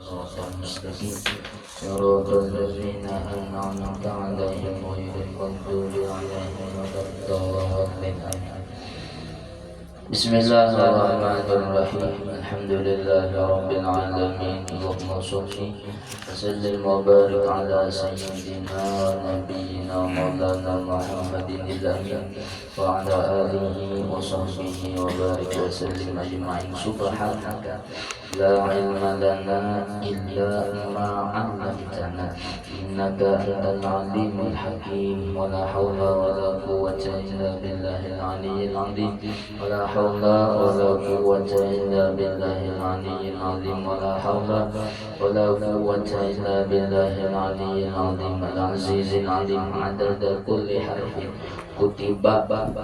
صراط مستقيم صراط الذين أنعمت عليهم غير المغضوب عليهم ولا الضالين آمين. بسم الله الرحمن الرحيم الحمد لله رب العالمين اللهم صل وسلم وبارك على سيدنا ونبينا مولانا محمد الأمين وعلى آله وصحبه وبارك وسلم أجمعين. سبحانك لا علم لنا إلا ما علمتنا إنك أنت العليم الحكيم ولا حول ولا قوة إلا بالله العلي العظيم ولا حول ولا قوة إلا بالله العلي العظيم ولا حول ولا قوة إلا بالله العلي العظيم العزيز العليم عدد كل حرف كتب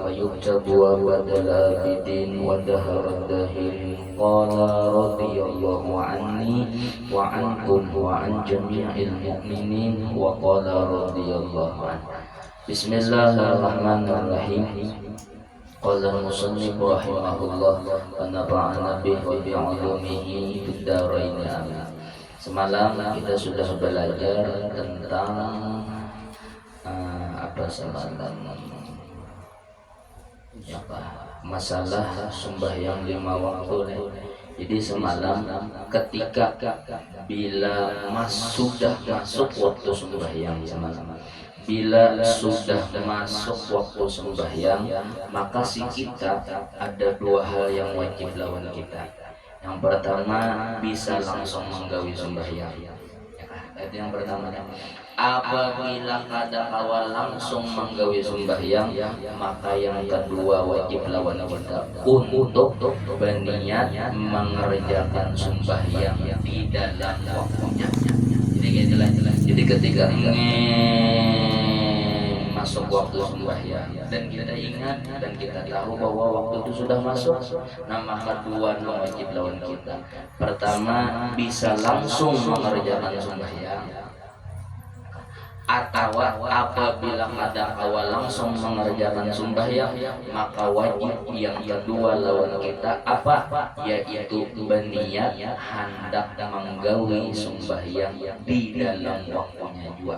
ويكتب وبد الآبدين ودهر الداهرين قال رضي الله عني وعنكم وعن جميع المؤمنين وقال رضي الله عنه. بسم الله الرحمن الرحيم. قال المصنف رحمه الله ونفعنا به وبعلومه في الدارين آمين. Semalam kita sudah belajar tentang masalah sembahyang 5 waktu. Jadi semalam ketika bila sudah masuk waktu sembahyang bila sudah masuk waktu sembahyang, maka si kita ada 2 hal yang wajib lawan kita. Yang pertama, bisa langsung menggawi sembahyang. Itu yang pertama. Apabila kada awal langsung menggawi sembahyang, maka yang kedua wajib lawan kita untuk berniat mengerjakan sembahyang di dalam waktunya. Jadi ketika masuk waktu sembahyang dan kita ingat dan kita tahu bahwa waktu itu sudah masuk, nah maka 2 wajib lawan kita. Pertama, bisa langsung mengerjakan sembahyang, atau apabila kada awal langsung mengerjakan sembahyang, maka wajib yang kedua lawan kita apa? Yaitu berniat hendak menggawi sembahyang di dalam waktunya juga.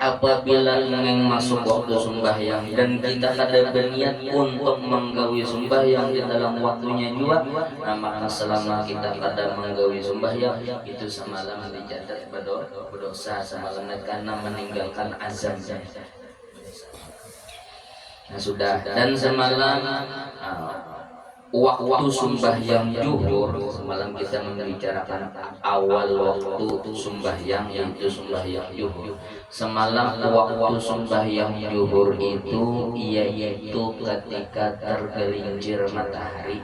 Apabila ingin masuk waktu sembahyang dan kita kada berniat untuk menggawi sembahyang di dalam waktunya juga, nah maka selama kita kada menggawi sembahyang itu semalam dicatat berdosa semalam karena meninggalkan azan. Nah sudah, dan semalam waktu sembahyang zuhur, semalam kita membicarakan awal waktu sembahyang yaitu sembahyang zuhur. Semalam waktu sembahyang zuhur itu yaitu ketika tergelincir matahari.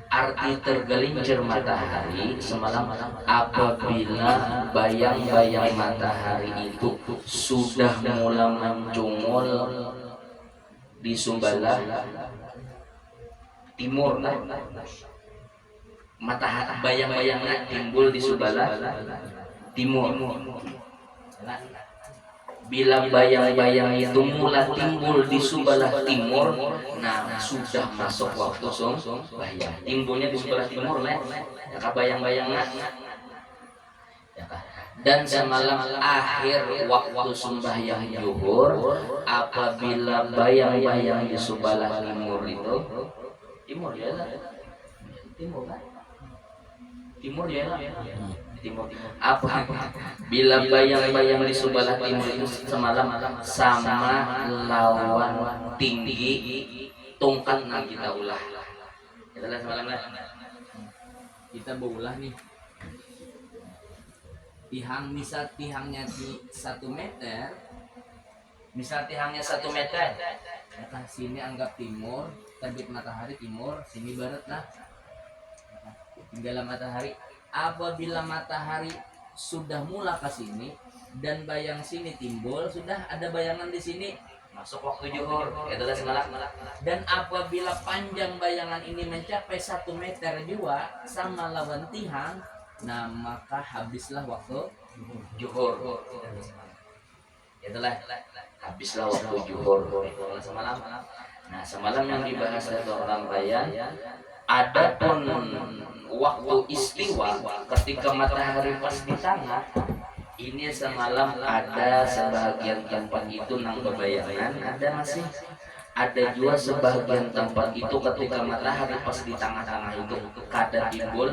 Arti tergelincir matahari semalam apabila bayang-bayang matahari itu sudah mulai mencungul di sebelah timur, matahari bayang-bayangnya timbul di sebelah timur. Bila bayang-bayang itu mulai timbul di sebelah timur, nah sudah masuk waktu sembahyang. Timbulnya di sebelah timur, ya bayang-bayangnya. Dan semalam akhir waktu sembahyang zuhur, apabila bayang-bayang di sebelah timur itu timur ya lah, timur ya lah, timur. Apa? Bila bayang-bayang di sebelah timur itu semalam sama lawan tinggi tongkat yang kita ulah. Itulah semalam kita berulah nih. Misal tihangnya di 1 meter, misal tihangnya 1 meter, nah, sini anggap timur, terbit matahari timur, sini barat lah. Tinggal matahari. Apabila matahari sudah mulai ke sini dan bayang sini timbul, sudah ada bayangan di sini, masuk waktu zuhur. Itulah semalam. Dan apabila panjang bayangan ini mencapai 1 meter juga sama lawan tihang, nah maka habislah waktu zuhur. Itulah habislah waktu zuhur semalam. Nah semalam yang dibahas dari orang raya Adapun waktu istiwa ketika matahari pas di tengah, ini semalam ada sebagian tempat itu nang bebayangan, ada masih ada juga sebagian tempat itu ketika matahari pas di tengah-tengah itu kada timbul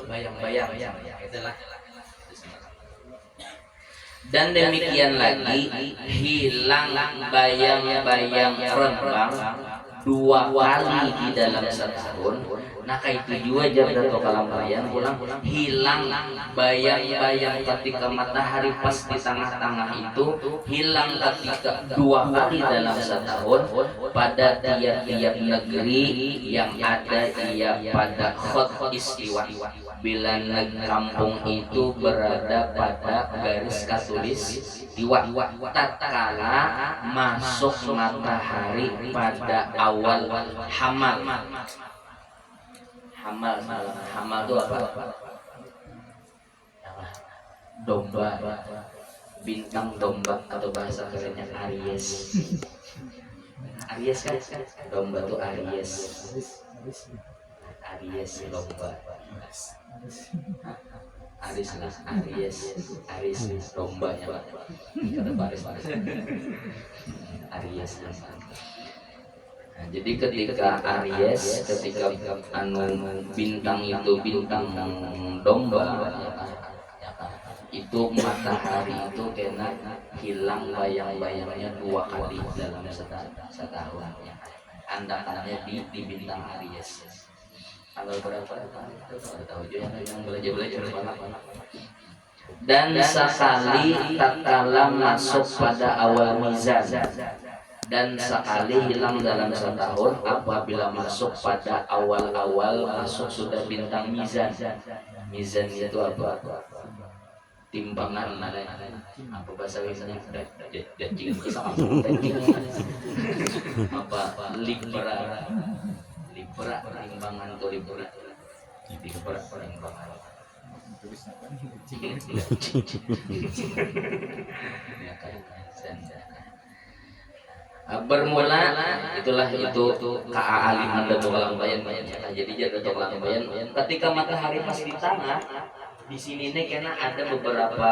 bayang-bayang. Itulah. Dan demikian lagi hilang bayang-bayang rembang 2 kali di dalam setahun. Nah itu juga jaga atau kalam bayang ulang hilang bayang-bayang ketika matahari pas di tengah-tengah itu hilang ketika 2 kali dalam setahun pada tiap-tiap negeri yang ada ia pada khot istiwa. Bila kampung itu berada pada garis katulis iwa tatkala masuk matahari pada awal hamal. Hamal itu apa? Domba, bintang domba atau bahasa kerennya Aries. Aries kan? Domba itu Aries. Aries domba. Aries dombanya kata baris Aries. Nah, jadi ketika Aries ketika bintang itu bintang domba itu matahari itu kena hilang bayang-bayangnya 2 kali dalam setahun. Andakannya di bintang Aries. Tanggal berapa? Tahu juga yang belajar banyak. Dan sekali tatkala masuk pada awal mizan dan sekali hilang dalam setahun apabila masuk pada awal-awal masuk sudah bintang mizan. Mizan itu apa? Timbangan apa bahasa Indonesia? Apa libra timbangan atau libra timbangan bermula itulah itu kealiman dan tolak bayan. Jadi jaga tolak bayan ketika matahari pas di tengah. Di sini nih karena ada beberapa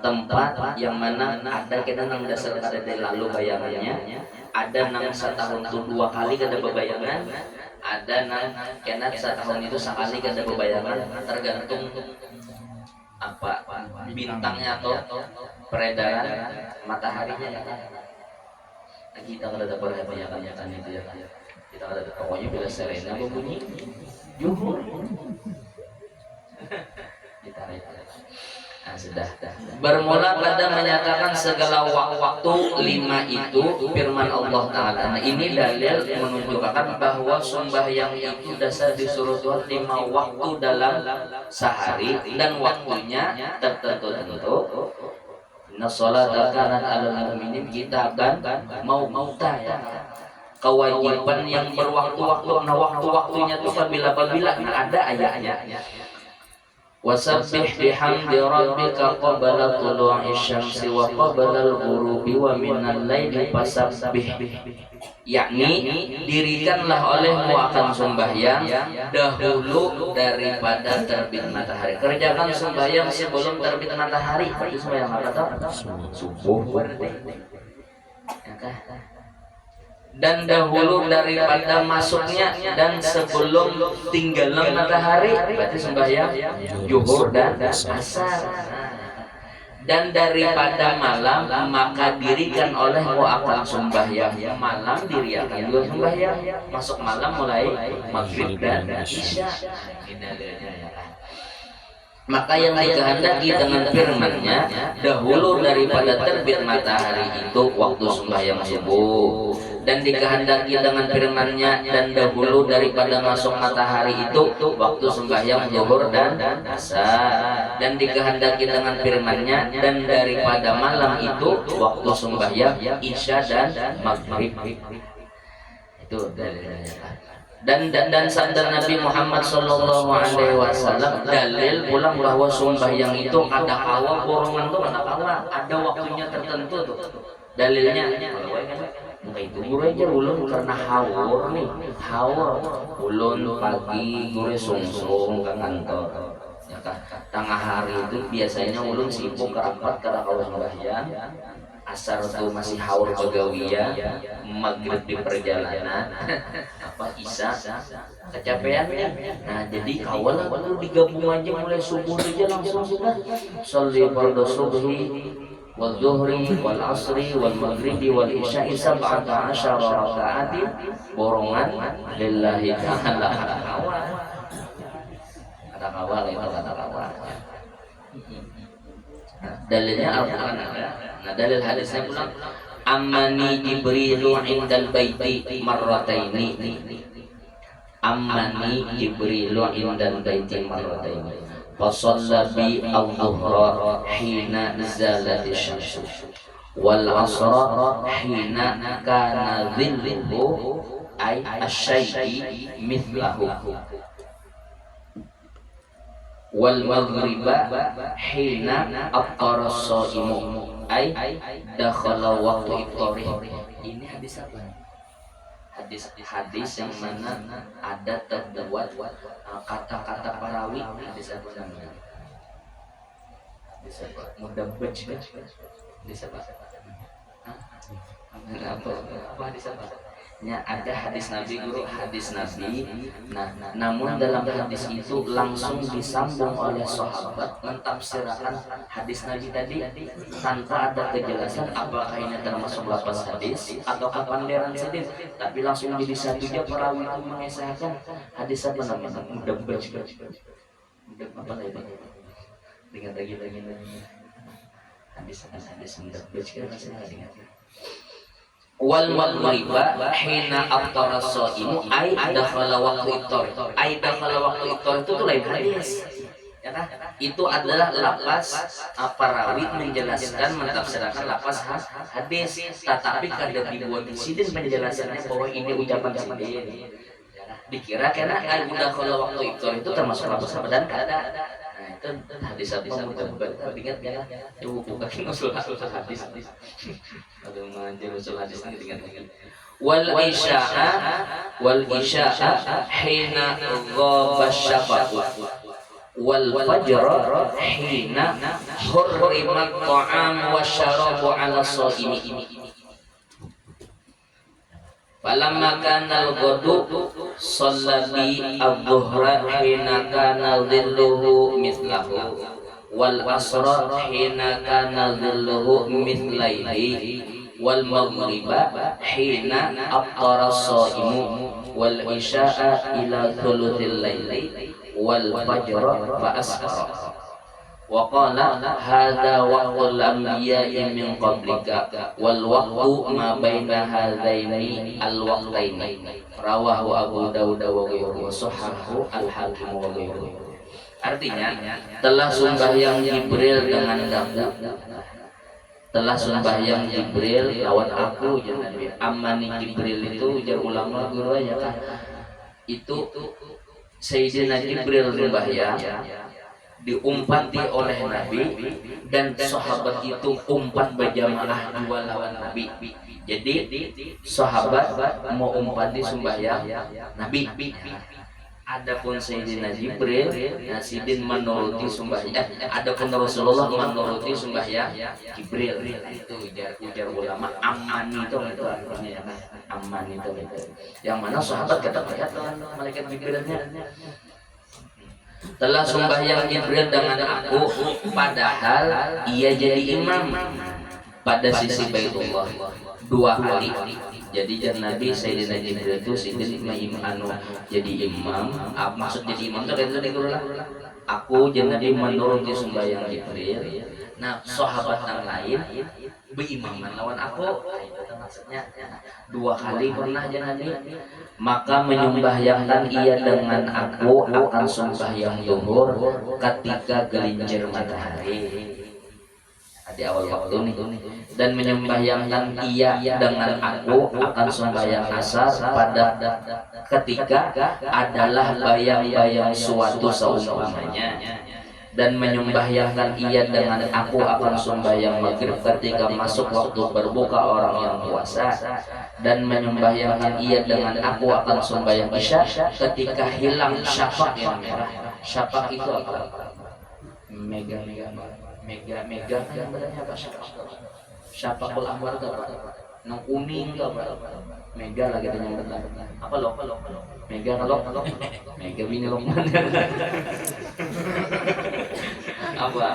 tempat yang mana ada kita nang dasar kada lalu bayangannya, ada nang setahun itu 2 kali kada bebayangan, ada nang kena setahun itu sekali kada bebayangan, tergantung apa bintangnya atau peredaran mataharinya ya kan. Kita kada dapat bayangan itu ya. Kita kada pokoknya bila serena berbunyi juhur. Nah, sudah bermula pada menyatakan segala waktu 5 itu firman Allah Ta'ala. Nah ini dalil menunjukkan bahwa sembahyang itu dasar disuruh Tuhan 5 waktu dalam sehari dan waktunya tertentu. Inna sholata kanat 'alal mu'minin, kita akan mau ya kewajiban yang berwaktu-waktu. Nah waktu-waktunya itu apabila nah ada ayatnya. Wasabbih bihamdi rabbika qabla tulu'i syamsi wa qabla al-ghurubi wa minal laili fasabbih. Yakni dirikanlah olehmu akan sembahyang dahulu daripada terbit matahari. Kerjakan sembahyang sebelum terbit matahari. Berarti sembahyang apa toh? Subuh berarti. Dan dahulu daripada masuknya dan sebelum tinggalan matahari, berarti sembahyang zuhur dan asar. Dan daripada malam maka dirikan olehmu akan sembahyang malam, dirikan juga sembahyang masuk malam mulai maghrib dan isya. Maka yang dikehendaki dengan firman-Nya dahulu daripada terbit matahari itu waktu sembahyang subuh, dan dikehendaki dengan firman-Nya dan dahulu daripada masuk matahari itu waktu sembahyang zuhur dan asar, dan dikehendaki dengan firman-Nya dan daripada malam itu waktu sembahyang isya dan maghrib. Itu dalilnya. Dan sabda Nabi Muhammad Sallallahu Alaihi Wasallam dalil pulang bahwa sembahyang itu ada awal borongan tuh ada waktunya tertentu tuh dalilnya. Maka itu guru aja ulun karena haur nih, haur ulun pagi guru sungsung ke kantor. Ya kan, tengah hari itu biasanya ulun sibuk rapat karena kalau sembahyang. Asar tuh masih haur begawian, maghrib di perjalanan, apa isya kecapean ya. Nah jadi kawal aku digabung aja mulai subuh aja langsung sudah sholli fardhu subhi wal dhuhri wal asri wal maghribi wal isya'i sab'ata asyara raka'atin borongan lillahi ta'ala. Kata kawal itu kata kawal. Dalilnya Al-Quran ada. Nah dalil hadisnya pula Ammani Jibrilu indal baiti marrataini. Ammani Jibrilu indal baiti marrataini. Fasalla bi al-dhuhra hina zalati syamsu wal asra hina kana dhilluhu ay asyai'i mithlahu wal maghriba hina aftara shaimu ay dakhala waqtu iftarih. Ini hadis apa? Hadis yang mana ada terbuat kata-kata perawi. Hadis apa namanya? Hadis apa? Mudabbaj. Hadis apa? Apa hadis apa? Ya, ada hadis Nabi guru, hadis Nabi. Nah, namun dalam hadis itu langsung disambung oleh sahabat mentafsirkan hadis Nabi tadi tanpa ada kejelasan apakah ini termasuk lafaz hadis atau panderan hadis, tapi langsung jadi satu aja perawi itu mengesahkan hadis apa namanya? Mudabbaj. Apa lagi? Ingat lagi. Hadis mudabbaj kan masih ingat. Wal maghriba hina aftara shaimu ay dakhala waqtu iftar. Ay dakhala waqtu iftar itu tuh lain hadis. Ya kan? Itu adalah lafaz perawi menjelaskan mentafsirkan lafaz hadis, tetapi kada dibuat sidin penjelasannya bahwa ini ucapan sidin. Dikira karena ay dakhala waqtu iftar itu termasuk lafaz dan kada. Nah, itu hadis apa ingat ya? Itu bukan usul hadis. Aduh manjir usul hadis ini ingat. Wal isya'a hina ghaba syafaqu wal fajr hina hurrimat ta'am wasyarabu 'ala shaimi. Falamma kana al-ghadu shalla bi adh-dhuhra hina kana dhilluhu mithlahu wal asra hina kana dhilluhu mithlaihi wal maghriba hina aftara shaimu wal isya'a ila thuluthil laili wal fajra fa asfara. Wa qala hadza waqtul anbiya'i min qablika wal waqtu ma baina hadzaini al waqtaini. Rawahu Abu Dawud wa ghairuhu wa sahahu al-Hakim wa ghairuhu. Artinya telah sembahyang Jibril dengan aku, telah sembahyang Jibril lawan aku ya Nabi. Ammani Jibril itu ujar ulama guru ya kan, itu Sayyidina Jibril sembahyang diumpati oleh Nabi dan sahabat itu umpat berjamaah dua lawan Nabi. Jadi sahabat mau umpati sembahyang Nabi. Adapun Sayyidina Jibril, Sidin menuruti sembahyang. Adapun Rasulullah menuruti sembahyang Jibril. Itu ujar ulama aman itu artinya aman itu. Yang mana sahabat kata-kata malaikat Jibrilnya. Telah sembahyang Jibril dengan aku, padahal ia jadi imam pada sisi Baitullah 2 kali. Jadi Nabi Sayyidina Jibril itu sidin jadi imam. Maksud jadi imam itu dari guru lah. Aku jadi Nabi menuruti sembahyang Jibril. Nah, sahabat yang lain berimaman lawan aku. Itu maksudnya 2 kali pernah jadi Nabi. Maka menyembahyangkan ia dengan aku akan sembahyang zuhur ketika gelincir matahari di awal waktu nih, dan menyembahyangkan ia dengan aku akan sembahyang asar pada ketika adalah bayang-bayang suatu seumpamanya. dan menyembahyangkan ia dengan aku akan sembahyang maghrib ketika masuk waktu berbuka orang yang puasa, dan menyembahyangkan ia dengan aku akan sembahyang isya ketika hilang syafaq yang merah. Syafaq itu apa? Mega yang berarti apa? Syafaqul ahmar itu apa? Nang kuning itu apa? Mega lagi yang benar. Apa lo? Mega kalau mega bini Lokman. apa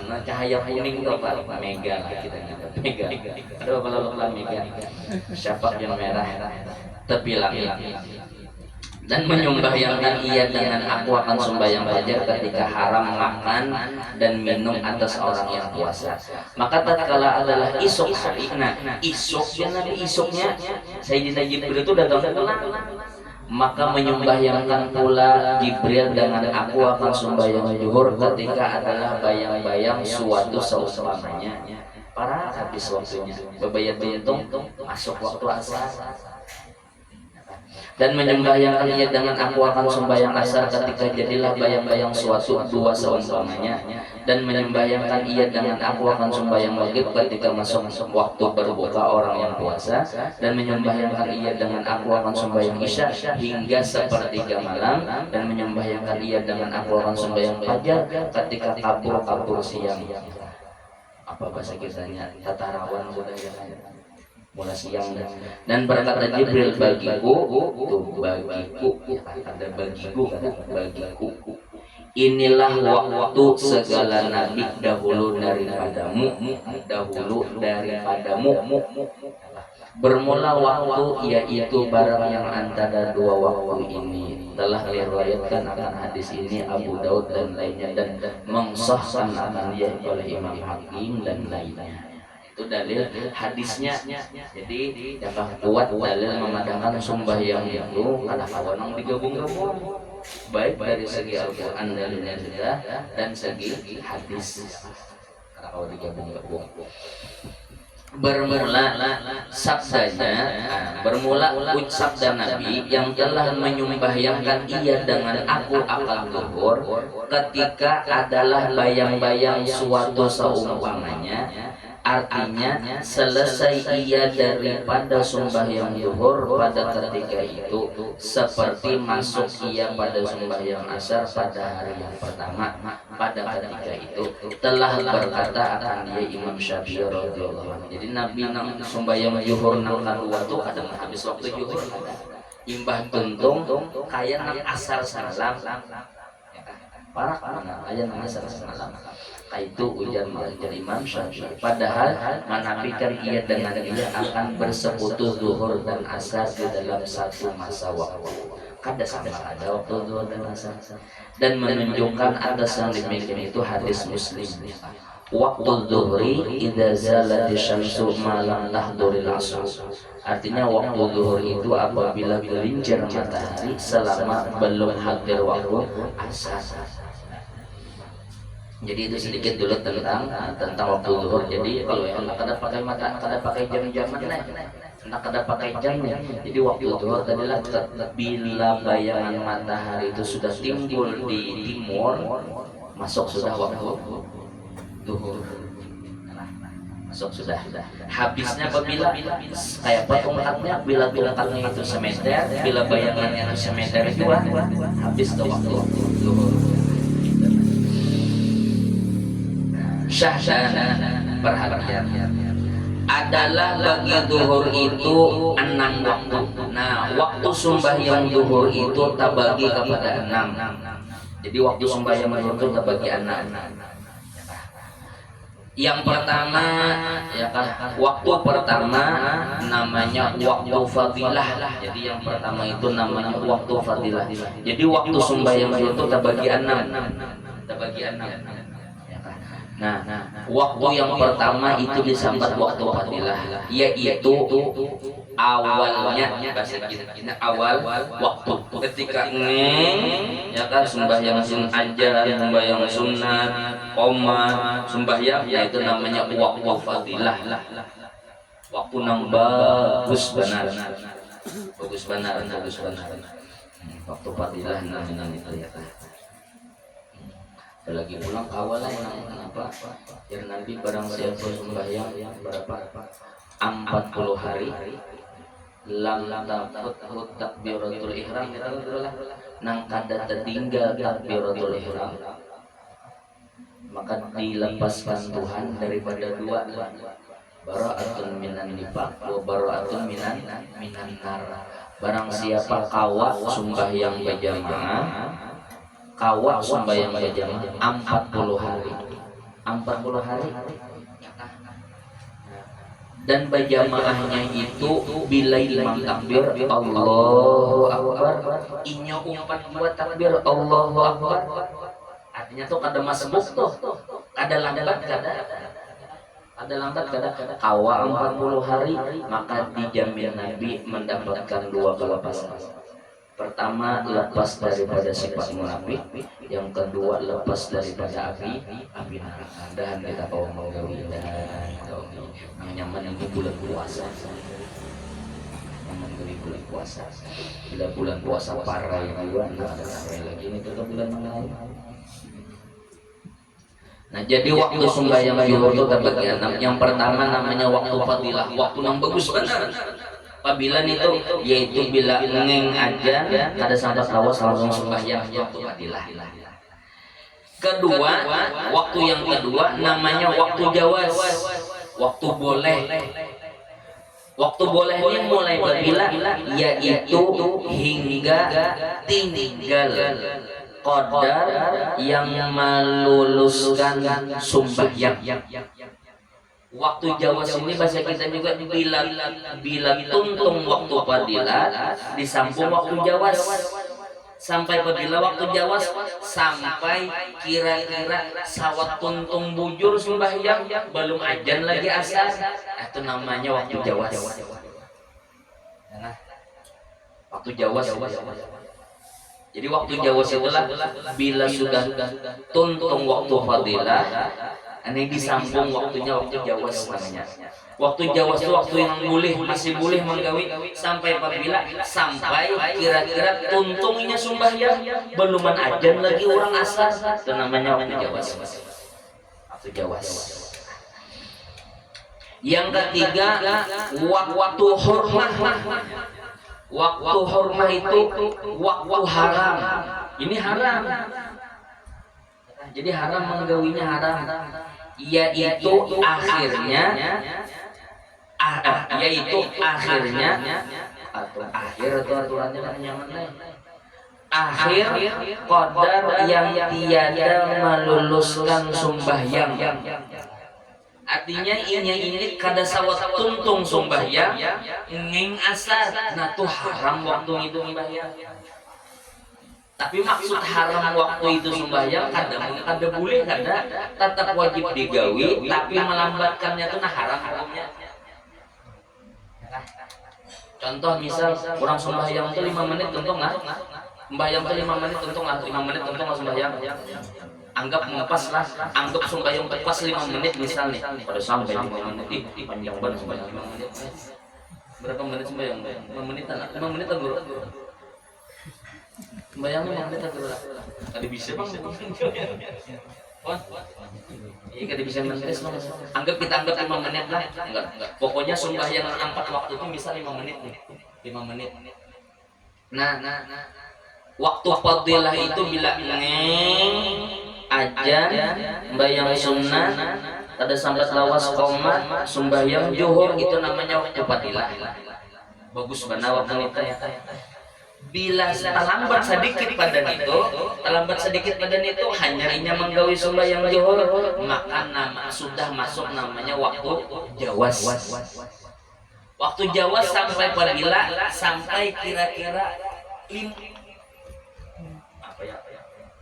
nah, cahaya kuning itu apa? Mega lah kita nyebut mega. Ada apa kalau mega? Syafaq yang merah terbilang. Dan menyembahyangkan ia dengan aku akan sembahyang fajar ketika haram makan dan minum atas orang yang puasa. Maka tatkala adalah isuk hari, nah isuknya Nabi isuknya Sayyidina Jibril itu dagang pulang, maka menyembahyangkan pula Jibril dengan aku akan sembahyang zuhur ketika adalah bayang-bayang suatu seumpamanya para habis waktunya bebayat bentung masuk waktu asar, dan menyembahyangkan ia dengan aku akan sembahyang asar ketika jadilah bayang-bayang suatu dua seumpamanya, dan menyembahyangkan ia dengan aku akan sembahyang maghrib ketika masuk waktu berbuka orang yang puasa, dan menyembahyangkan ia dengan aku akan sembahyang isya hingga sepertiga malam, dan menyembahyangkan ia dengan aku akan sembahyang fajar ketika kabur siang. Apa bahasa kisahnya? Tatarawan budaya mulai siang. Dan berkata Jibril bagiku, tuh bagiku, ada bagiku, inilah waktu segala nabi dahulu daripadamu, bermula waktu yaitu barang yang antara dua waktu ini. Telah diriwayatkan akan hadis ini Abu Daud dan lainnya, dan mengsahkan akan dia oleh Imam Hakim dan lainnya. Itu dalil hadisnya. Jadi yang kuat dalil memadamkan sembahyang itu kada kawan digabung-gabung, baik dari segi Al-Quran dalilnya sudah dan segi hadis kada kawan digabung-gabung. Bermula sabda Nabi yang telah menyembahyangkan ia dengan aku akan zuhur ketika adalah bayang-bayang suatu seumpamanya. Artinya selesai ia daripada sembahyang zuhur pada ketika itu, seperti masuk ia pada sembahyang asar pada hari yang pertama pada ketika itu. Telah berkata akan dia Imam Syafi'i radhiyallahu anhu. Jadi Nabi nang sembahyang zuhur nang kedua tuh ada habis waktu zuhur imbah tuntung kaya nang asar salam parah kaya nang asar salam. Itu ujar Imam Syafi'i. Padahal menafikan ia dengan dia akan bersekutu zuhur dan asar di dalam satu masa waktu. Kada sama ada waktu zuhur dan asar. Dan menunjukkan atas yang demikian itu hadis Muslim. Waktu zuhri idza zalati syamsu malam tahduril asr. Artinya waktu zuhur itu apabila gelincir matahari selama belum hadir waktu asar. Jadi itu sedikit dulu tentang waktu zuhur. Jadi kalau yang kada pakai jam-jam mana, kada pakai jamnya. Jadi waktu zuhur adalah bila bayangan matahari itu sudah timbul di timur, masuk sudah waktu zuhur. Masuk sudah. Habisnya apabila kayak tongkatnya, bila tongkatnya itu semeter, bila bayangannya itu semeter itu habis ke waktu zuhur. Syahdan perhatian adalah bagi zuhur itu 6 waktu. Nah, waktu sembahyang zuhur itu terbagi kepada 6. Jadi waktu sembahyang zuhur itu terbagi 6. Yang pertama ya kan, waktu pertama namanya waktu fadilah. Jadi yang pertama itu namanya waktu fadilah. Jadi waktu sembahyang zuhur itu terbagi 6. Nah, waktu yang pertama itu disambat waktu fadilah, yaitu awalnya bahasa kita awal waktu ketika ya kan sembahyang ajar, sembahyang sunat, qomat, sembahyang itu namanya waktu fadilah. Waktu nang bagus benar. Waktu fadilah namanya itu ya. lagi pulang awalnya kenapa ya Nabi barang siapa sembahyang berapa 40 hari lam takut takbiratul ihram nang kada tertinggal takbiratul ihram maka dilepaskan Tuhan daripada dua bara'atun minan nifaq wa bara'atun minan nar. Barang siapa kawa sembahyang berjamaah kawa sembahyang berjamaah 40 hari 40 hari dan berjamaahnya itu bila imam takbir Allahu Akbar inyo umpat dua takbir Allahu Akbar artinya tuh kada masbuk tuh kada lambat kada kawa 40 hari maka dijamin Nabi mendapatkan dua kelepasan. Pertama lepas daripada sifat munafik, yang kedua lepas daripada api neraka. Dan kita kaum menggawi dan nyaman di bulan puasa. Nyaman di bulan puasa. Bila bulan puasa parah yang dua, ada lagi ini tetap bulan lain. Nah jadi waktu sembahyang zuhur itu terbagi 6. Yang pertama namanya waktu fadilah, waktu yang bagus benar. Apabila itu yaitu bila ngeng aja kada sampai lawas langsung sembahyang waktu fadilah. Kedua, waktu yang kedua namanya waktu jawaz, waktu boleh. Waktu boleh ini mulai berbila yaitu hingga tinggal qadar yang meluluskan sembahyang. Waktu jawaz ini bahasa kita juga bila tuntung waktu fadilah disambung waktu jawaz sampai apabila waktu jawaz sampai kira-kira sawat tuntung bujur sembahyang belum ajan lagi asar itu namanya waktu jawaz. Waktu jawaz. Jadi waktu jawaz itulah bila sudah tuntung waktu fadilah ini disambung waktunya waktu jawaz namanya. Waktu jawaz itu waktu yang masih boleh menggawi sampai apabila sampai kira-kira tuntungnya sembahyang beluman ajan lagi orang asar itu namanya waktu jawaz. Waktu jawaz. Yang ketiga waktu hurmah. Waktu hurmah itu waktu haram. Ini haram. Jadi haram menggawinya haram. Yaitu akhirnya atau akhir atau aturannya nyaman akhir qadar yang tiada meluluskan sembahyang. Artinya ini kada sawat tuntung sembahyang nging asar nah tuh haram waktu itu sembahyang. Tapi maksud haram waktu itu sembahyang kada boleh kada tetap wajib digawi tapi melambatkannya itu nah haram hukumnya. Contoh misal orang sembahyang itu 5 menit tuntung lah. Sembahyang itu 5 menit tuntung lah, 5 menit tuntung lah sembahyang. Anggap ngepas lah, anggap sembahyang pas 5 menit misal nih. Pada sampai 5 menit panjang banget sembahyang 5 menit. Berapa menit sembahyang? 5 menitan lah. 5 menitan bro. Sembahyang 5 menit dulu. Kada bisa bang. Iya kada bisa menit. Anggap kita anggap 5 menit lah. Enggak. Pokoknya sembahyang 4 waktu itu bisa 5 menit nih. 5 menit. Nah. Waktu fadilah itu bila ajan sembahyang sunnah ada sampai lawas qomat sembahyang zuhur itu namanya waktu fadilah. Bagus benar waktu itu ya. Bila terlambat sedikit pada itu hanya menggawi sembahyang zuhur maka sudah masuk namanya waktu jawaz. Waktu jawaz sampai apabila sampai kira-kira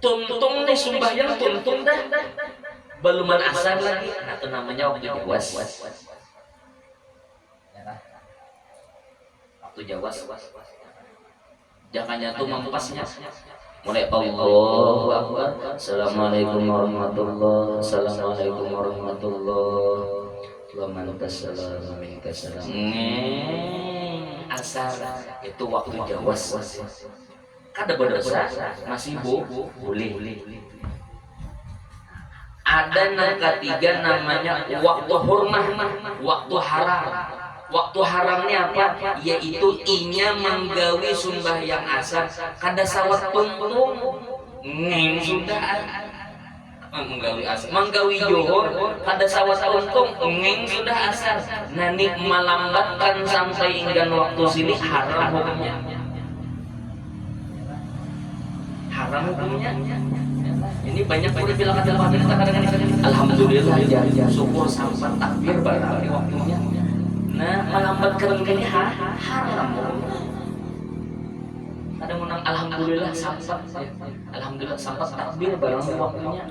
tuntung nih sembahyang tuntung dah beluman asar lagi nah itu namanya waktu jawaz. Waktu jawaz jangan jatuh mempasnya mulai Allahu Akbar Assalamualaikum warahmatullahi Assalamualaikum warahmatullahi wa man tasallama minka salam asar itu waktu jawaz kada berdosa masih boleh Ada yang ketiga namanya waktu hurmah, waktu haram. Waktu haramnya apa? Yaitu inya menggawi sembahyang asar kada sawat tungtung ngeng sudah menggawi asar, menggawi johor kada sawat tungtung ngeng sudah asar. Nani melambatkan sampai enggan waktu sini haram hukumnya. Haram hukumnya. Ini banyak orang bilang ada kadang-kadang alhamdulillah ya syukur sampai takbir barang di waktunya. Nah, melambatkan ini haram. Ada menang alhamdulillah sampai alhamdulillah sampai takbir barang di waktunya.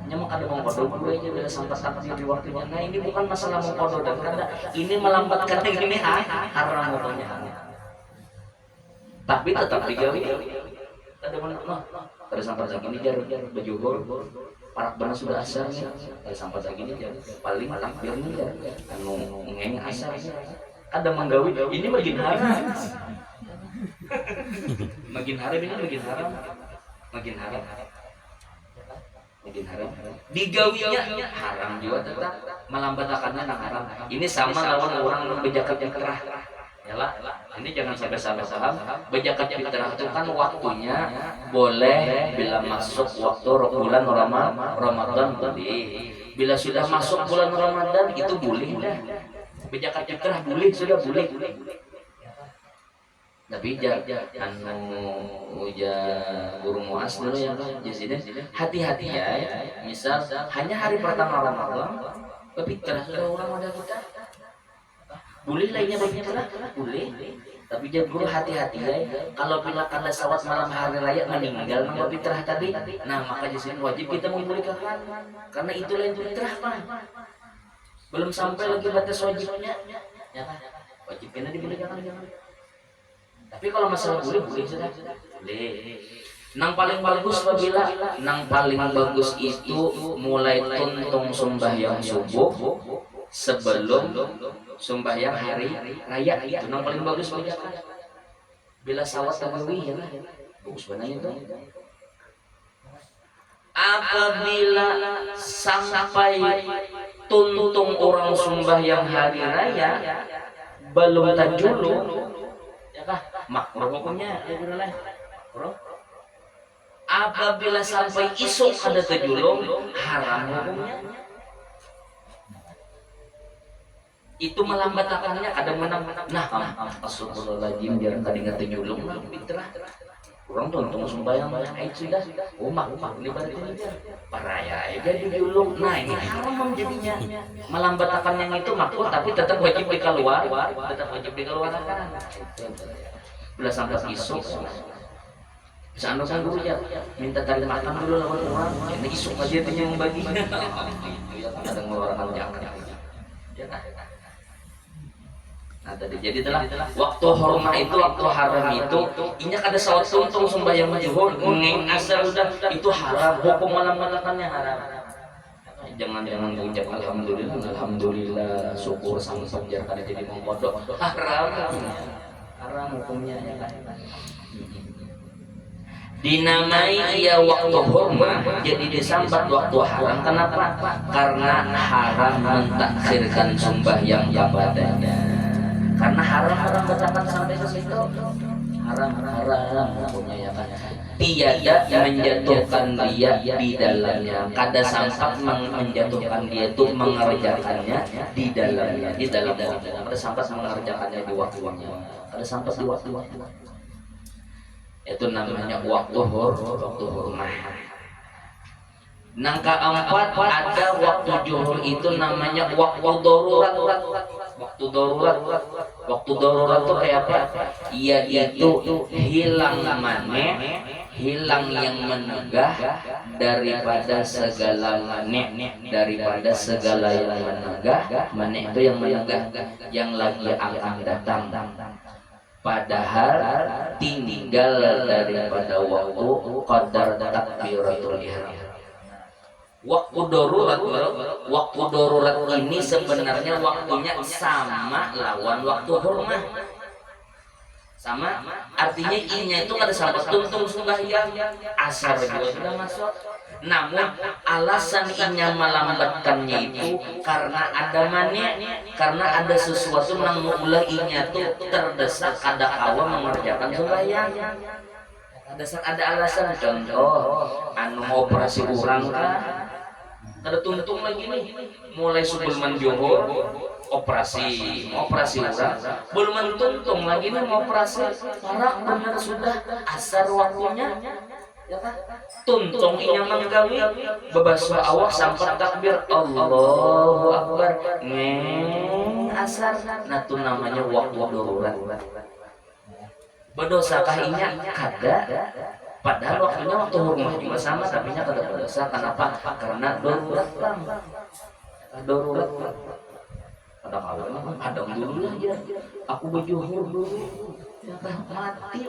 Nyamuk ada mau kodo gue aja bila sampai takbir di waktunya. Nah, ini bukan masalah mau kodo dan karena ini melambatkan ini haram hukumnya. Tapi tetap digawi. Ada menang pada sampai segini jar baju gol parak benar sudah asar nih pada sampai segini jar paling takbir nih jar anu ngeng asar ada menggawi ini makin haram makin haram ini makin haram digawinya haram juga tetap melambatkannya haram. Ini sama lawan orang berjakat yang kerah yalah. Ini jangan sampai salah paham. Berjakat fitrah itu kan waktunya boleh bila masuk waktu bulan Ramadan boleh. Bila sudah masuk bulan Ramadan itu boleh dah. Berjakat fitrah boleh sudah boleh. Tapi anu guru muas dulu ya jadi hati-hati ya. Misal hanya hari pertama Ramadan fitrah sudah orang ada kita. Boleh lainnya berfitrah boleh. Tapi jangan guru hati-hati ya. Kalau bila kada sawat malam hari raya meninggal nama fitrah tadi, nah maka di sini wajib kita memulihkan karena itu lain fitrah Pak. Belum sampai lagi batas wajibnya, ya kan? Wajib kena diberikan jangan. Tapi kalau masalah boleh sudah boleh. Nang paling bagus itu mulai tuntung sembahyang subuh sebelum sembahyang hari raya itu yang paling bagus bacakan. Bila sawat tagawi ya bagus banget itu. Apabila sampai tuntung orang sembahyang hari raya belum tajulu ya kah makruh hukumnya ya benar. Apabila sampai isuk ada tajulung haram hukumnya. Itu melambatkannya kadang menang. Nah, astagfirullahaladzim biar kadang nyulung fitrah. Kurang tonton sembahyang air sudah. Oh mak ini berarti paraya jadi nyulung. Nah, ini haram jadinya. Melambatkan yang itu makruh tapi tetap wajib dikeluarkan. Bila sampai isuk bisa anu kan dulu ya minta tali makan dulu lawan orang. Ini isuk aja tuh yang bagi. Itu ya kadang orang jangan. Ya nah tadi jadi telah waktu hormat itu waktu haram itu ini kada sawat tuntung sembahyang zuhur ngeng asar udah itu haram hukum melambatkannya haram. Jangan ucap alhamdulillah syukur sampai jar kada jadi mengkodok haram hukumnya ya kan. Dinamai ia waktu hormat jadi disambat waktu haram. Kenapa? Karena haram mentakhirkan sembahyang ibadahnya. Karena haram bacakan sampai ke situ haram punya ya kan tiada menjatuhkan dia di dalamnya kada sampai menjatuhkan dia itu mengerjakannya di dalamnya di dalam waktu kada sampai mengerjakannya di waktunya kada sampai di waktu itu namanya waktu hurmah. Nang keempat ada waktu zuhur itu namanya waktu darurat. Waktu darurat itu kayak apa? Yaitu hilang hilang yang menegah daripada segala daripada segala yang menegah. Itu yang menegah yang lagi akan datang. Padahal tinggal daripada waktu qadar takbiratul ihram. Waktu darurat ini sebenarnya waktunya sama lawan waktu hurmah. sama artinya inya itu kada sampai tuntung sembahyang asar juga sudah masuk. Namun alasan inya melambatkannya itu karena ada mania, karena ada sesuatu yang mengulah inya tuh terdesak ada awam mengerjakan sembahyang. Ada alasan, contoh anu operasi urang kan kada tuntung lagi nih mulai sebelum johor operasi urang belum tuntung lagi nih mau operasi parah benar sudah asar waktunya ya kan tuntung inya menggawi bebasuh awak sampai takbir Allahu Akbar asar nah itu namanya waktu darurat. Berdosakah inya? Kada. Padahal waktunya waktu rumah juga sama, tapi nya kada berdosa. Kenapa? Karena darurat bang. Darurat. Ada kawan, adang dulu aja. Aku berjuhur dulu. Ya kan mati.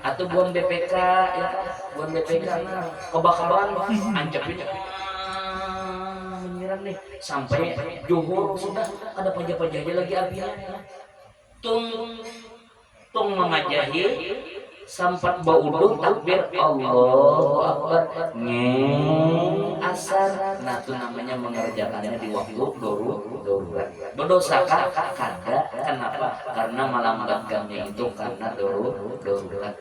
Atau buang BPK, ya kan? Buang BPK nah kebakaran, anjapin. Menyerang nih sampai juhur sudah ada pajak-pajaknya lagi apinya. Tung mengajahi sampat bauduk takbir Allahu Akbar asar nah itu namanya mengerjakannya di waktu darurat. Berdosakah? Kada. Kenapa? Karena melambatkannya itu karena darurat.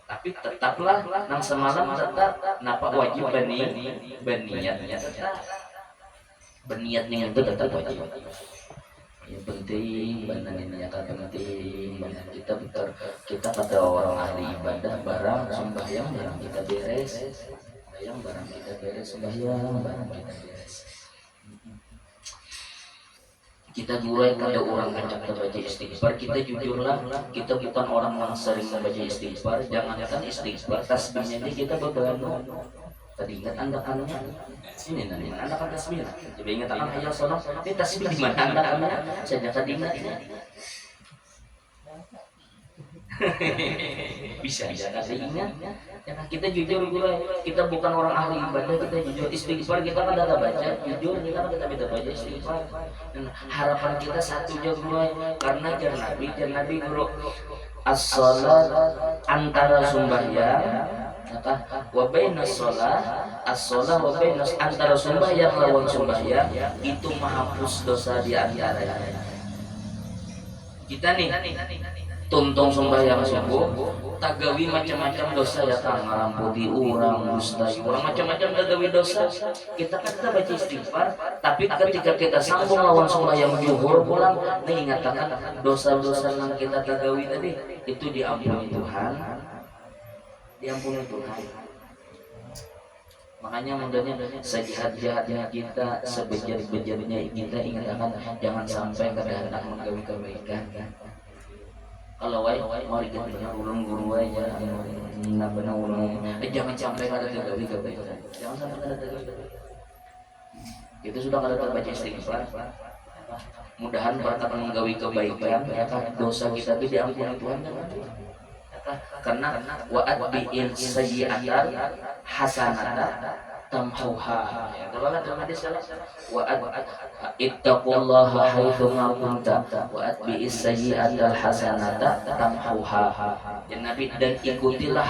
Tapi tetaplah nang semalam tetap napa wajib beniatnya tetap beniatnya itu tetap wajib. Yang penting benar ini ya kan penting benar kita kata orang ahli ibadah barang sembahyang barang kita beres sembahyang barang kita beres. Kita mulai kada orang ngajak baca istighfar, kita jujurlah kita bukan orang yang sering membaca istighfar. Jangankan istighfar, tasbihnya ini kita beberapa tadi ingat andakannya ini nanti andakan tasbih coba ingat akan hayal sono ini tasbih di mana andakannya saya tadi ingat ini bisa kada ingat ya kita jujur kita bukan orang ahli ibadah kita jujur istighfar kita kan ada baca jujur kita kan kita baca istighfar dan harapan kita satu juga karena jar nabi guru as-salat antara sembahyang wa bainas shalah as-shalah wa bainas antara sembahyang lawan sembahyang itu menghapus dosa di antaranya. Kita nih tuntung sembahyang subuh tagawi macam-macam dosa ya kan ngaramputi urang dustai urang macam-macam tagawi dosa kita baca istighfar tapi ketika kita sambung lawan sembahyang zuhur pulang nih ingatakan dosa-dosa yang kita tagawi tadi itu diampuni Tuhan. Makanya mudahnya sejahat-jahatnya kita sebejar-bejarnya kita ingatkan jangan sampai kehendak menggawi kebaikan. Kalau mari kita ulun guru aja nak benar ulun jangan sampai kada tergawi kebaikan. Jangan sampai kada tergawi kebaikan. Itu sudah kada terbaca istighfar. Mudahan berkat menggawi kebaikan ya kan dosa kita itu diampuni Tuhan. Karena wa'adbi'il sayyi'atal hasanata tamhuha. Kalau dalam hadis ittaqullaha haitsu ma kunta wa'adbi'is sayyi'atal hasanata tamhuha. Ya Nabi dan ikutilah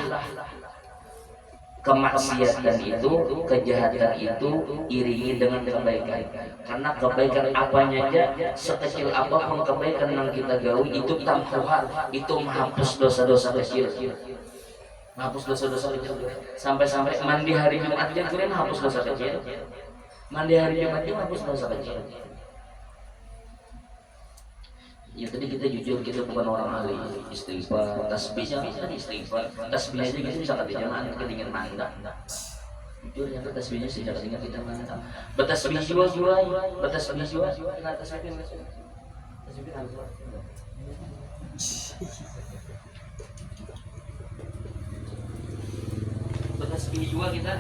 kemaksiatan itu, kejahatan itu iringi dengan kebaikan. Karena kebaikan apanya aja, sekecil apapun kebaikan yang kita gawi itu tamhuha, itu menghapus dosa-dosa kecil. Menghapus dosa-dosa kecil. Sampai-sampai mandi hari Jumat aja kalian hapus dosa kecil. Mandi hari Jumat aja hapus dosa kecil. Ya tadi kita jujur kita bukan orang ahli istighfar, tasbihnya kan istighfar, tasbih aja kita bisa kata jangan ketinggian mandang. Jujur yang tasbihnya sih jangan ingat kita mandang. Bertasbih jiwa, bertasbih jiwa, nggak tasbih bertasbih jiwa kita.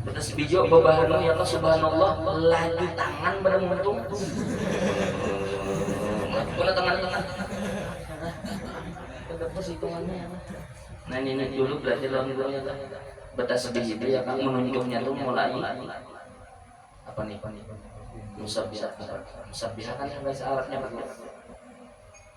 Bertasbih jiwa bebahan ya Allah subhanallah lagi tangan berbentuk. Bola tangan-tangan. Terus hitungannya. Nah ini dulu belajar dalam dunia bertasbih itu ya kan menunjuknya tuh mulai apa nih? Musabbihah kan bahasa Arabnya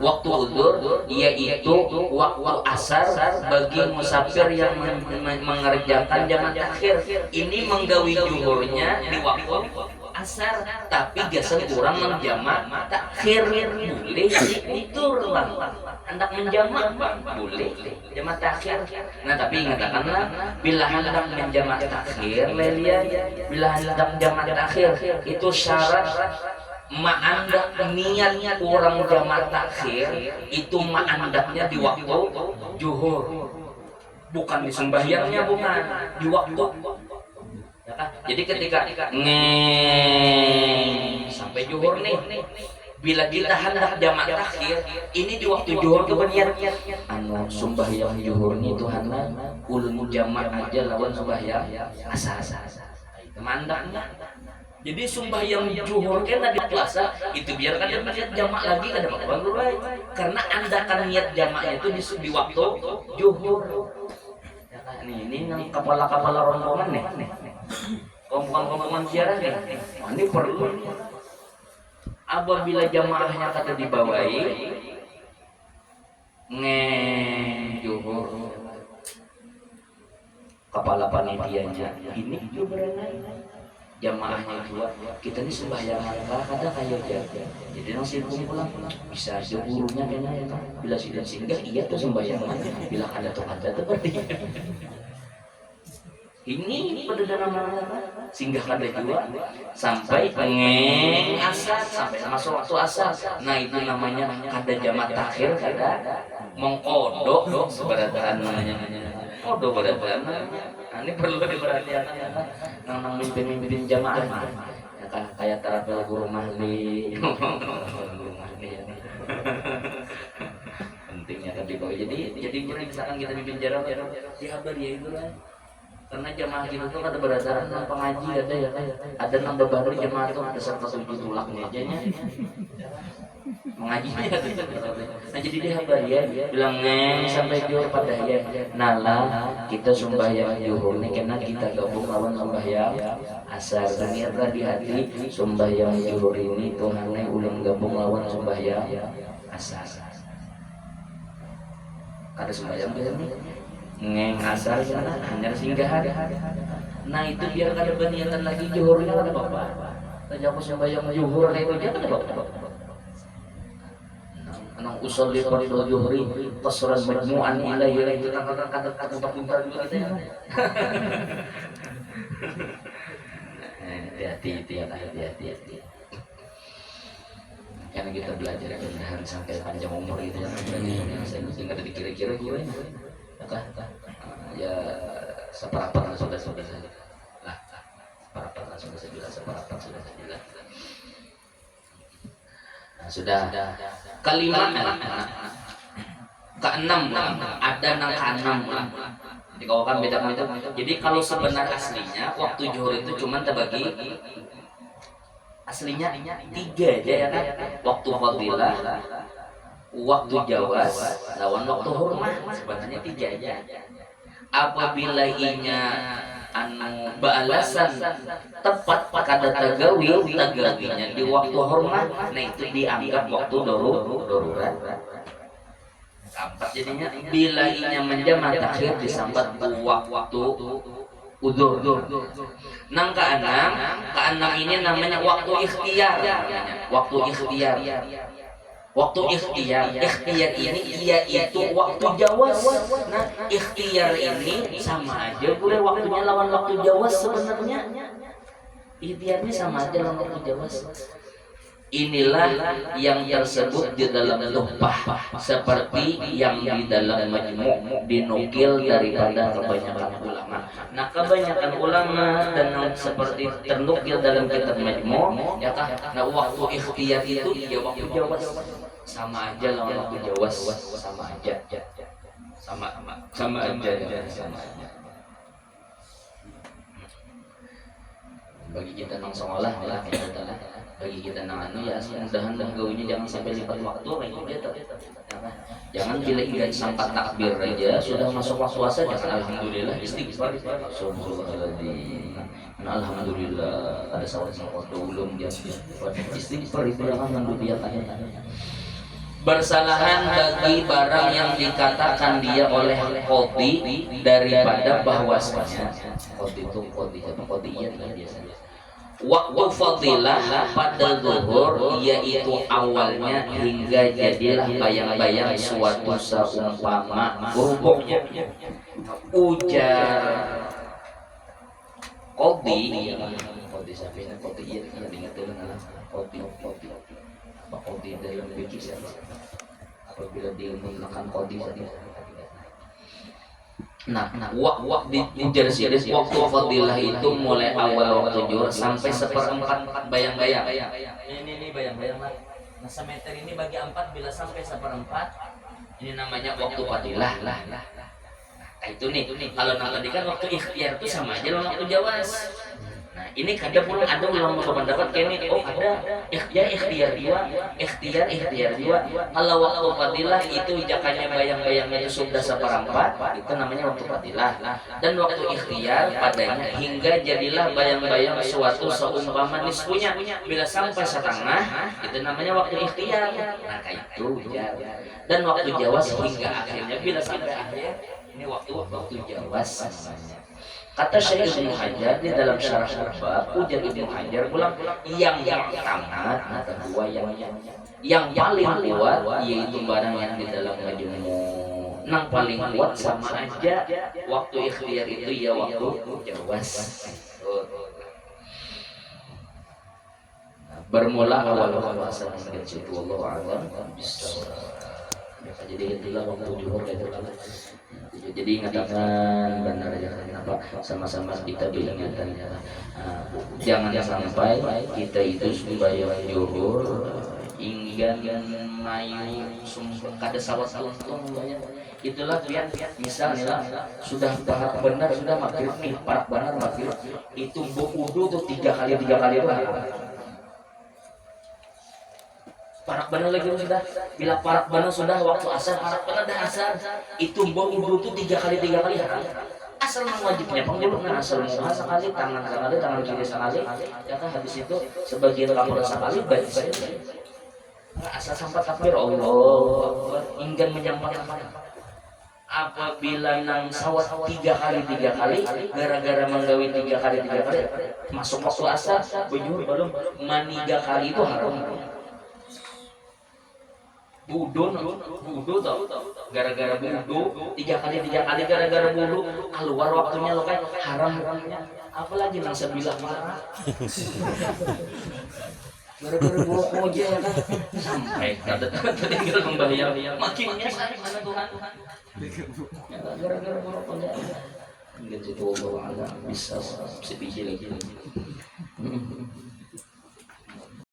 Waktu udzur yaitu waktu asar bagi musafir yang mengerjakan jamak takhir. Ini menggawi zuhurnya di waktu asar, tapi geser kurang menjamak takhir boleh udzur lah. Hendak menjamak boleh jamak takhir. Nah tapi ingatkanlah bila hendak menjamak takhir lelian, bila hendak jamak takhir itu syarat ma'andak niat orang jamak takhir itu ma'andaknya di waktu zuhur, bukan di sembahyangnya, bukan di waktu. Ya kan? Jadi ketika sampai zuhur nih, bila kita hendak jamak takhir ini di waktu zuhur keberniat anu sembahyang zuhur nih Tuhanna ulun jamak aja lawan sembahyang asar itu mandaknya. Jadi sembahyang zuhur kena di puasa itu biar kada niat jamak lagi kada apa-apa, karena andakan niat jamaknya itu di waktu zuhur. Ya kan ini yang kepala-kepala rombongan nih. Rombongan ziarah nih. Ini perlu apabila jamaahnya kata dibawahi zuhur kepala panitianya ini juga berenang jamaahnya dua, kita ini sembahyang kada kayak jaga. Jadi nang sibuk pulang bisa gurunya kena ya kan. Bila sudah singgah iya tuh sembahyang. Bila ada tuh berarti. Ini pada nama singgah kada juga sampai asar sampai masuk waktu asar. Nah itu namanya kada jamak takhir, kada mengkodok seberatan namanya. Kodok beratan. Ini perlu diperhatikan nang mimpin jamaah ya kan, kayak tarafel guru mahli guru mahli ya. Pentingnya kan dibawa. Jadi misalkan kita mimpin jarak dihabar ya itu lah, karena jamaah kita tuh ada berdasarkan nang pengaji ada nang baru jamaah tuh ada serta 7 tulaknya aja nya mengaji. Nah jadi dia habar ya bilang sampai zuhur pada ya nala kita sembahyang zuhur nih karena kita gabung lawan sembahyang asar. Niatlah di hati sembahyang zuhur ini Tuhannya ulang gabung lawan sembahyang asar. Kada sembahyang nih asar sana hanya singgah ada. Nah itu biar kada berniatan lagi zuhurnya kada apa-apa. Saja aku sembahyang zuhur itu aja kada apa-apa. Nang usolli fardhu zuhri qasran majmu'an ilaihi itu kata pintar juga kita ya. Hati-hati. Karena kita belajar kemudahan sampai panjang umur itu yang saya mesti nggak dikira-kira gue ya seperapat sudah saja lah, seperapat sudah saya bilang. Sudah kalimat keenam ada nang keenam. Jadi kalau kan beda. Jadi kalau sebenar aslinya waktu zuhur itu cuma terbagi aslinya 3 aja ya kan. Waktu fadilah, waktu jawas, lawan waktu hurmah sebenarnya 3 aja. Apabila inya anu baalasan tepat kada tagawinya di waktu hormat, nah itu dianggap waktu darurat. Keempat jadinya bila inya menjamak takhir disambat waktu udzur. Nang keenam ini namanya waktu ikhtiar. Waktu ikhtiar ini yaitu waktu jawas. Nah ikhtiar ini sama aja boleh waktunya lawan waktu jawas sebenarnya. Ikhtiarnya sama aja lawan waktu jawas. Inilah yang tersebut di dalam tuhfah seperti yang di dalam majmu' dinukil daripada kebanyakan ulama. Nah kebanyakan ulama dan seperti ternukil dalam kitab majmu' ya kan. Nah waktu ikhtiar itu ya waktu jawas sama aja lawan waktu jawas sama aja. Bagi kita nang sekolah lah bagi kita nang anu ya mudahan gawinya jangan sampai lipat waktu kayak gitu. Jangan bila ingat sampai takbir aja sudah masuk waktu puasa jangan alhamdulillah istighfar. Subhanallah. Alhamdulillah ada sawat waktu belum dia istighfar itu yang akan dia tanya. bersalahan bagi barang yang dikatakan dia oleh qadhi daripada bahwasanya qadhi itu qadhiyah biasanya waktu fadilah pada zuhur yaitu awalnya hingga jadilah bayang-bayang suatu seumpama rubuknya ujar qadhi sampai qadhiyah diingatkan qadhi dalam fikih apabila dia menggunakan qadhi nah ujar siris waktu fadilah itu mulai awal waktu zuhur sampai seperempat bayang-bayang ini bayang-bayang lah nah semeter ini bagi 4 bila sampai seperempat ini namanya waktu fadilah lah nah itu nih kalau tadi kan waktu ikhtiar itu sama aja dengan waktu jawas. Nah ini kadang pun ada ulama berpendapat kayak ini, oh ada ikhtiar dua. Kalau waktu fadilah itu jakanya bayang-bayangnya itu sudah seperempat, itu namanya waktu fadilah. Dan waktu ikhtiar padanya hingga jadilah bayang-bayang suatu seumpama nisfunya. Bila sampai setengah, itu namanya waktu ikhtiar. Nah kayak itu ujar. Dan waktu jawas hingga akhirnya bila sampai akhir, ini waktu jawas namanya. Kata Syekh Ibnu Hajar di dalam syarah bab ujar Ibnu Hajar pulang yang tamat kedua yang paling kuat yaitu barang yang di dalam majmu' nang paling kuat sama aja waktu ikhtiar itu ya waktu jawas. Bermula awal puasa hingga situ Allah a'lam bissawab. Jadi itulah waktu zuhur itu. Jadi ingatkan benar ya kenapa sama-sama kita diingatkan jangan sampai kita itu sembahyang zuhur hingga mayu kada sawat itulah biar misalnya sudah parak benar sudah maghrib parak benar maghrib itu wudu tuh 3 kali parak benar lagi sudah bila parak benar sudah waktu asar parak benar dah asar itu wudu itu 3 kali haram asal wajibnya penghulu nah asal muha sekali tangan kiri sekali ya kan habis itu sebagian kaki sekali baik saja asal sampai takbir Allah ingin menyampaikan apabila nang sawat 3 kali gara-gara menggawi 3 kali masuk waktu asar bujur belum mani 3 kali itu haram Budu tau gara-gara budu 3 kali gara-gara budu keluar waktunya lo kan haram-haramnya apalagi nang sebilah marah gara-gara buruk aja ya kan sampai tinggal membayar makinnya mana Tuhan gara-gara buruk aja gitu Allah bisa sebiji lagi